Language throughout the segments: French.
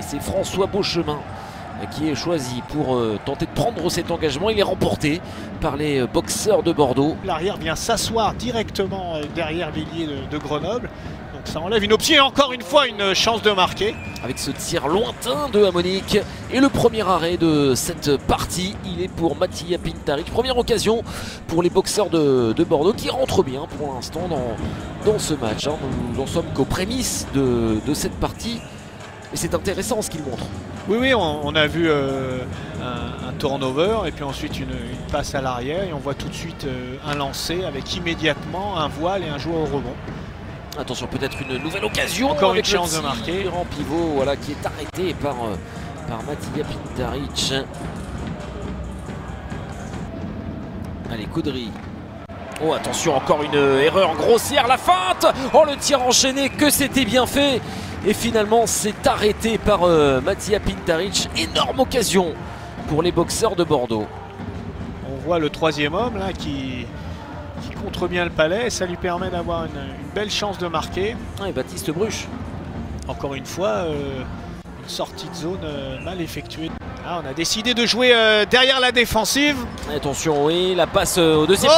c'est François Beauchemin qui est choisi pour tenter de prendre cet engagement. Il est remporté par les boxeurs de Bordeaux. L'arrière vient s'asseoir directement derrière l'ailier de Grenoble. Donc ça enlève une option et encore une fois une chance de marquer. Avec ce tir lointain de Hamonic. Et le premier arrêt de cette partie, il est pour Matija Pintaric. Première occasion pour les boxeurs de Bordeaux qui rentrent bien pour l'instant dans ce match. Nous n'en sommes qu'aux prémices de cette partie. Et c'est intéressant ce qu'il montre. Oui, on a vu un turnover et puis ensuite une passe à l'arrière. Et on voit tout de suite un lancer avec immédiatement un voile et un joueur au rebond. Attention, peut-être une nouvelle occasion. Encore avec une chance de marquer. En pivot, voilà, qui est arrêté par Matija Pintaric. Allez, Caudry. Oh, attention, encore une erreur grossière, la feinte. Oh, le tir enchaîné, que c'était bien fait. Et finalement, c'est arrêté par Matija Pintaric. Énorme occasion pour les boxeurs de Bordeaux. On voit le troisième homme là qui contre bien le palais. Ça lui permet d'avoir une belle chance de marquer. Et Baptiste Bruch. Encore une fois, une sortie de zone mal effectuée. Ah, on a décidé de jouer derrière la défensive. Attention, oui, la passe au deuxième.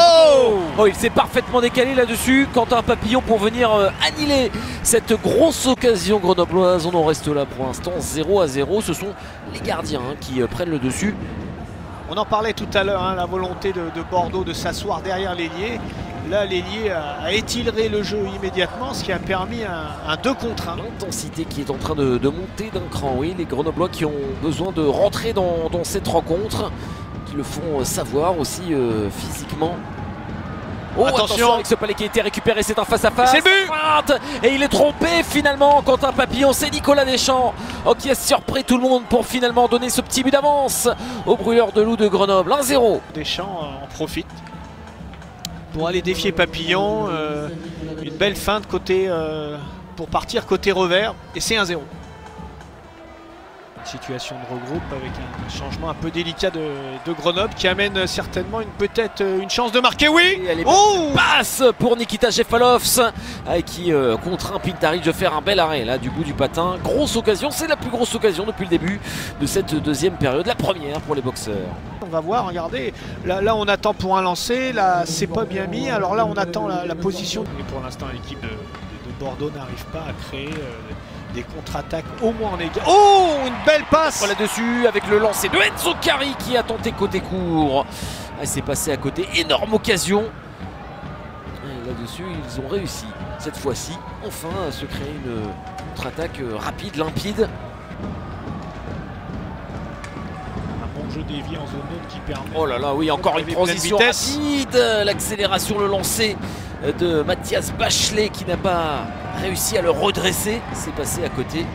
Oh, il s'est parfaitement décalé là-dessus. Quentin Papillon pour venir annihiler cette grosse occasion grenobloise. On en reste là pour l'instant, 0-0. Ce sont les gardiens qui prennent le dessus. On en parlait tout à l'heure, la volonté de Bordeaux de s'asseoir derrière l'ailier. Là, l'ailier a étiré le jeu immédiatement, ce qui a permis un 2 contre 1. L'intensité qui est en train de monter d'un cran. Oui, les Grenoblois qui ont besoin de rentrer dans cette rencontre, qui le font savoir aussi physiquement. Oh, attention avec ce palais qui a été récupéré, c'est un face-à-face. C'est le but. Et il est trompé finalement, Quentin Papillon. C'est Nicolas Deschamps qui a surpris tout le monde pour finalement donner ce petit but d'avance aux Brûleurs de Loup de Grenoble. 1-0. Deschamps en profite pour aller défier Papillon. Une belle feinte côté, pour partir côté revers. Et c'est 1-0. Situation de regroupe avec un changement un peu délicat de Grenoble qui amène certainement peut-être une chance de marquer. Oui, passe pour Nikita Jeffalovs qui contraint Pintaric de faire un bel arrêt là du bout du patin. Grosse occasion, c'est la plus grosse occasion depuis le début de cette deuxième période, la première pour les boxeurs. On va voir, regardez, là on attend pour un lancer, là c'est pas bien mis, alors là on attend la position. Et pour l'instant l'équipe de Bordeaux n'arrive pas à créer des contre-attaques au moins en égal. Oh, une belle passe là-dessus avec le lancer de Enzo Cari qui a tenté côté court. C'est passé à côté, énorme occasion. Là-dessus, ils ont réussi cette fois-ci, enfin, à se créer une contre-attaque rapide, limpide. Un bon jeu dévié en zone neutre qui permet... Oh là là, oui, encore une transition rapide. L'accélération, le lancer de Mathias Bachelet qui n'a pas réussi à le redresser. C'est passé à côté.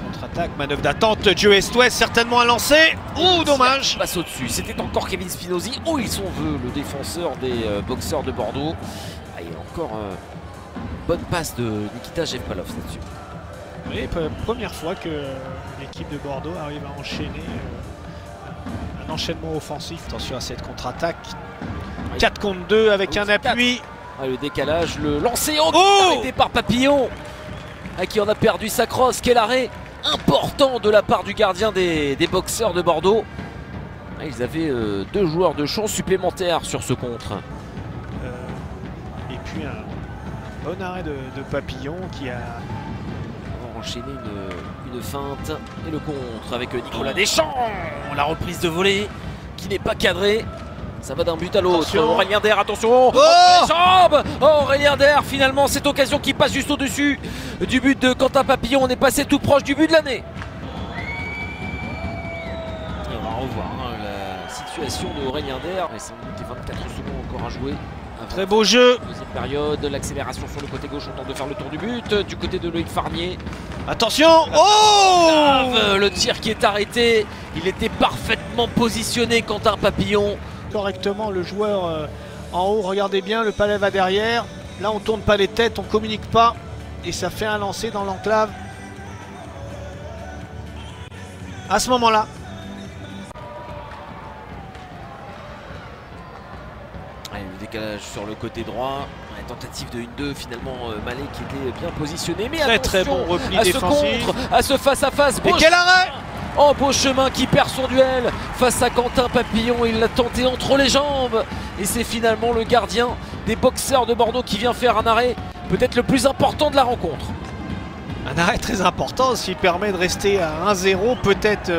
Contre-attaque, manœuvre d'attente, Joe Est-Ouest, certainement un lancer. Oh, dommage. Passe au-dessus. C'était encore Kevin Spinozzi. Oh, ils sont vœux, le défenseur des boxeurs de Bordeaux. Ah, il y a encore bonne passe de Nikita Jeffalovs là-dessus. Oui, première fois que l'équipe de Bordeaux arrive à enchaîner un enchaînement offensif. Attention à cette contre-attaque. 4 contre 2 avec un appui. Le décalage, le lancer arrêté par Papillon qui en a perdu sa crosse. Quel arrêt important de la part du gardien des boxeurs de Bordeaux. Ils avaient 2 joueurs de champ supplémentaires sur ce contre. Et puis un bon arrêt de Papillon qui a enchaîné une feinte et le contre avec Nicolas Deschamps. La reprise de volée qui n'est pas cadrée. Ça va d'un but à l'autre. Aurélien Der, attention. Aurélien Der, finalement, cette occasion qui passe juste au-dessus du but de Quentin Papillon. On est passé tout proche du but de l'année. On va revoir la situation de Aurélien Der. 5 minutes et 24 secondes encore à jouer. Très beau jeu. Deuxième période, l'accélération sur le côté gauche. On tente de faire le tour du but. Du côté de Loïc Farnier. Attention. Oh, le tir qui est arrêté. Il était parfaitement positionné, Quentin Papillon. Correctement le joueur en haut, regardez bien, le palais va derrière. Là on tourne pas les têtes, on communique pas et ça fait un lancer dans l'enclave. À ce moment-là. Le décalage sur le côté droit. tentative de 1-2, finalement Mallet qui était bien positionné. Mais très bon repli à défensif. ce contre, à ce face-à-face. Et quel arrêt! Oh, Beauchemin qui perd son duel face à Quentin Papillon. Il l'a tenté entre les jambes. Et c'est finalement le gardien des boxeurs de Bordeaux qui vient faire un arrêt peut-être le plus important de la rencontre. Un arrêt très important s'il permet de rester à 1-0 peut-être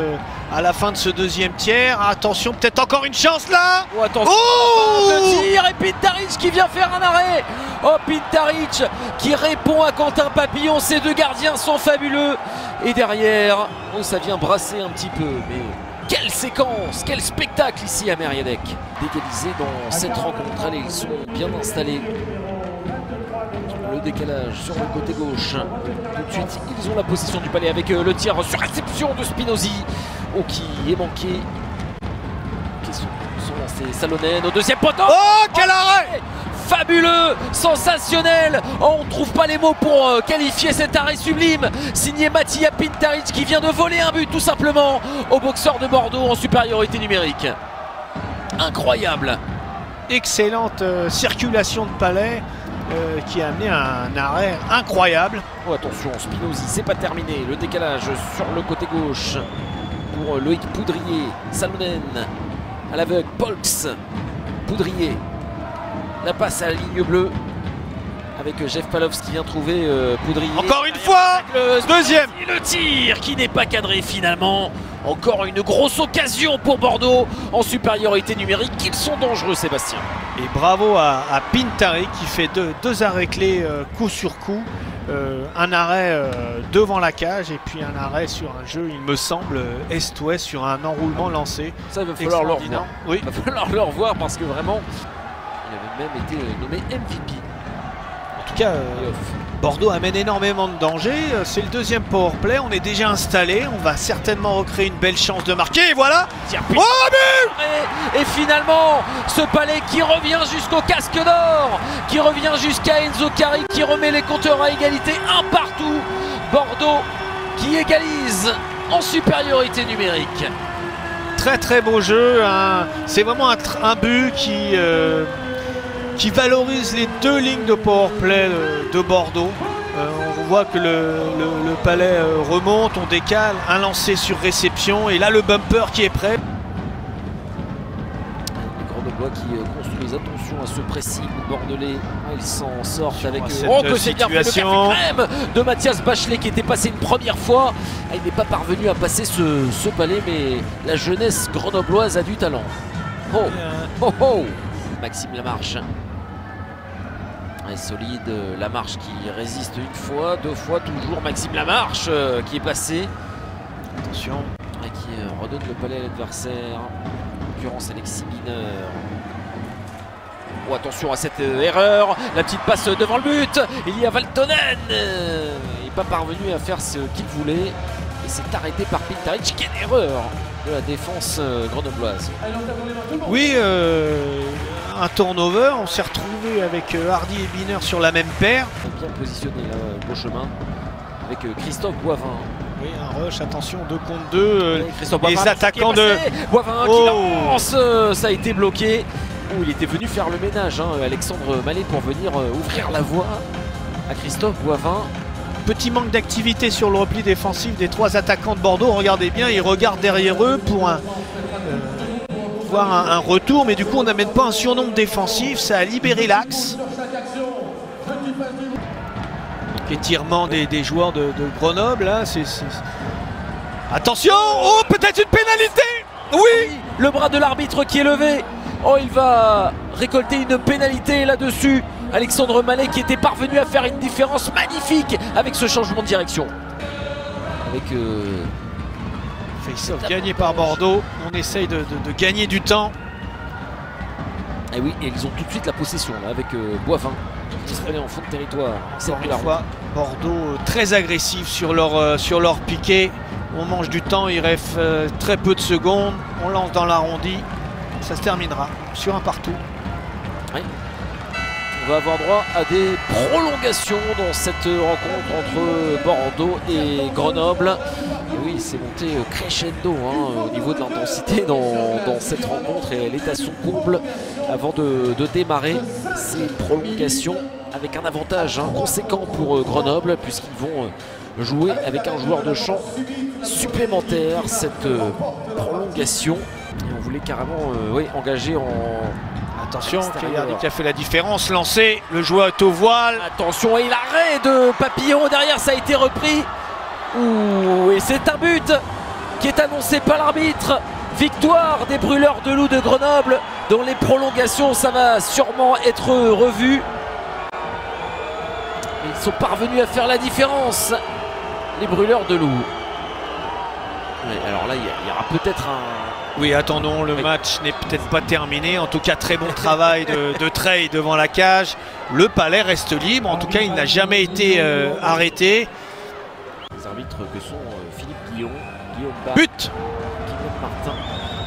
à la fin de ce deuxième tiers. Attention, peut-être encore une chance là. Oh, attention, le tir et Pintaric qui vient faire un arrêt. Oh, Pintaric qui répond à Quentin Papillon. Ces deux gardiens sont fabuleux. Et derrière, oh, ça vient brasser un petit peu. Mais quelle séquence, quel spectacle ici à Mériadeck. D'égaliser dans cette rencontre. Allez, ils sont bien installés. Le décalage sur le côté gauche. Tout de suite, ils ont la possession du palais avec le tir sur réception de Spinozzi. Oh, qui est manqué. Question lancé Salonen au deuxième poteau. Oh, quel arrêt! Fabuleux, sensationnel. Oh, on ne trouve pas les mots pour qualifier cet arrêt sublime. Signé Matija Pintaric qui vient de voler un but tout simplement au boxeur de Bordeaux en supériorité numérique. Incroyable. Excellente circulation de palais. Qui a amené un arrêt incroyable. Oh, attention, Spinozzi, c'est pas terminé. Le décalage sur le côté gauche pour Loïc Poudrier. Salonen à l'aveugle, Polks, Poudrier. La passe à la ligne bleue avec Jeff Palovs qui vient trouver Poudrier. Encore une fois, le deuxième. Et le tir qui n'est pas cadré finalement. Encore une grosse occasion pour Bordeaux en supériorité numérique. Ils sont dangereux, Sébastien. Et bravo à Pintaric qui fait deux arrêts clés coup sur coup. Un arrêt devant la cage et puis un arrêt sur un jeu, il me semble, est-ouest sur un enroulement lancé. Ça, il va falloir le revoir. Oui. Il va falloir le revoir parce que vraiment, il avait même été nommé MVP. En tout cas, Bordeaux amène énormément de danger. C'est le deuxième powerplay. On est déjà installé. On va certainement recréer une belle chance de marquer. Et voilà. Oh, but! Et finalement, ce palais qui revient jusqu'au casque d'or, qui revient jusqu'à Enzo Cari, qui remet les compteurs à égalité, un partout. Bordeaux qui égalise en supériorité numérique. Très très beau jeu. C'est vraiment un but qui valorise les deux lignes de powerplay de Bordeaux. On voit que le palais remonte, on décale, un lancer sur réception et là le bumper qui est prêt. Les Grenoblois qui construisent, attention à ce pressing bordelais. Ils s'en sortent avec cette situation de Mathias Bachelet qui était passé une première fois. Il n'est pas parvenu à passer ce palais, mais la jeunesse grenobloise a du talent. Oh, oh, oh. Maxime Lamarche. Solide, Lamarche qui résiste une fois, deux fois, toujours Maxime Lamarche qui est passé. Attention. Et qui redonne le palais à l'adversaire. En l'occurrence Alexis Mineur. Oh, attention à cette erreur. La petite passe devant le but. Il y a Valtonen. Il n'est pas parvenu à faire ce qu'il voulait. Et c'est arrêté par Pintaric. Quelle erreur de la défense grenobloise. Oui, un turnover, on s'est retrouvé avec Hardy et Biner sur la même paire. Bien positionné là, Beauchemin, avec Christophe Boivin. Oui, un rush, attention, 2 contre 2. Les attaquants de Boivin qui lance, ça a été bloqué. Oh, il était venu faire le ménage, Alexandre Mallet, pour venir ouvrir la voie à Christophe Boivin. Petit manque d'activité sur le repli défensif des trois attaquants de Bordeaux. Regardez bien, ils regardent derrière eux pour voir un retour, mais du coup on n'amène pas un surnombre défensif, ça a libéré l'axe. Étirement des joueurs de Grenoble, là, Attention, oh, peut-être une pénalité. Oui, le bras de l'arbitre qui est levé. Oh, il va récolter une pénalité là-dessus. Alexandre Mallet qui était parvenu à faire une différence magnifique avec ce changement de direction. Avec face-off gagné par Bordeaux. On essaye de gagner du temps. Et oui, et ils ont tout de suite la possession là, avec Boivin qui se remet en fond de territoire. Encore une fois, Bordeaux très agressif sur leur piqué. On mange du temps, il reste très peu de secondes. On lance dans l'arrondi. Ça se terminera sur un partout. Oui. On va avoir droit à des prolongations dans cette rencontre entre Bordeaux et Grenoble. Et oui, c'est monté crescendo au niveau de l'intensité dans cette rencontre et elle est à son comble avant de démarrer ces prolongations. avec un avantage conséquent pour Grenoble, puisqu'ils vont jouer avec un joueur de champ supplémentaire cette prolongation. Et on voulait carrément engager en... Attention, Caillardi qui a fait la différence, lancé, le joueur est au voile. Attention, et l'arrêt de Papillon derrière, ça a été repris. Ouh, et c'est un but qui est annoncé par l'arbitre. Victoire des Brûleurs de Loup de Grenoble. Dans les prolongations, ça va sûrement être revu. Mais ils sont parvenus à faire la différence, les Brûleurs de Loup. Mais alors là, il y aura peut-être un... Oui, attendons, le match n'est peut-être pas terminé. En tout cas, très bon travail de Treille devant la cage. Le Palais reste libre. En tout cas, il n'a jamais été arrêté. Les arbitres que sont Philippe Guillaume Bach, but Guillaume Martin,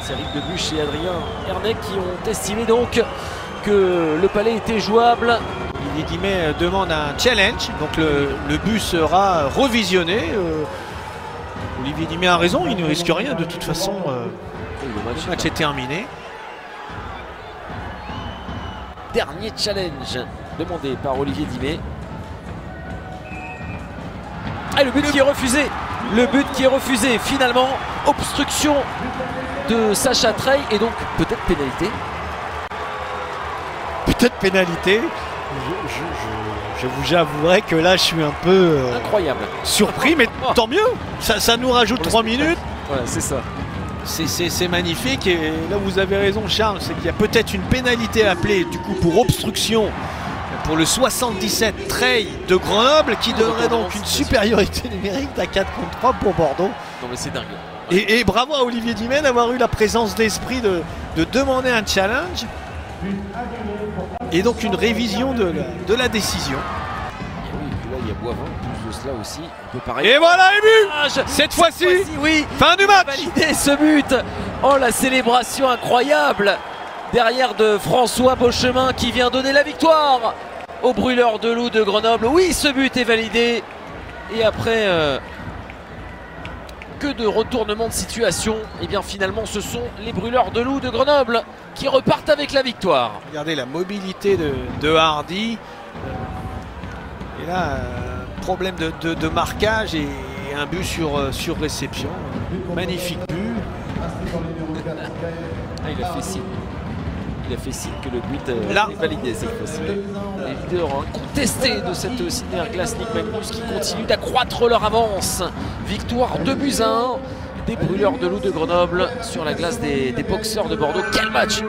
Cyril Debuche et Adrien Hernet qui ont estimé donc que le Palais était jouable. Olivier Guimet demande un challenge. Donc le but sera revisionné. Olivier Guimet a raison, il ne risque rien de toute façon. Le match est terminé. Dernier challenge demandé par Olivier Guimet. Ah, le but qui est refusé. Le but qui est refusé. Finalement, obstruction de Sacha Treille et donc peut-être pénalité. Peut-être pénalité. Je vous avouerai que là, je suis un peu incroyable, surpris, mais tant mieux. Ça nous rajoute 3 minutes. Voilà, c'est ça. C'est magnifique. Et là, vous avez raison, Charles, c'est qu'il y a peut-être une pénalité appelée du coup pour obstruction pour le 77 Treille de Grenoble qui donnerait donc une supériorité numérique à 4 contre 3 pour Bordeaux. Non mais c'est dingue. Et bravo à Olivier Guimet d'avoir eu la présence d'esprit de demander un challenge. Et donc une révision de la décision. Et oui, puis là il y a Boivin, plus de cela aussi. On peut parler. Et voilà les buts. Cette fois-ci, oui. Fin du match. Validé ce but. Oh la célébration incroyable derrière de François Beauchemin qui vient donner la victoire aux Brûleurs de Loup de Grenoble. Oui, ce but est validé. Et après que de retournement de situation, et bien finalement ce sont les Brûleurs de Loup de Grenoble qui repartent avec la victoire. Regardez la mobilité de Hardy. Et là, problème de marquage et un but sur réception. Magnifique but. Ah, il a fait signe. Il a fait signe que le but est validé cette fois-ci. Les leaders incontestés de cette Cinéaire Glace Ligue Magnus qui continuent d'accroître leur avance. Victoire 2-1 des Brûleurs de Loup de Grenoble sur la glace des Boxers de Bordeaux. Quel match!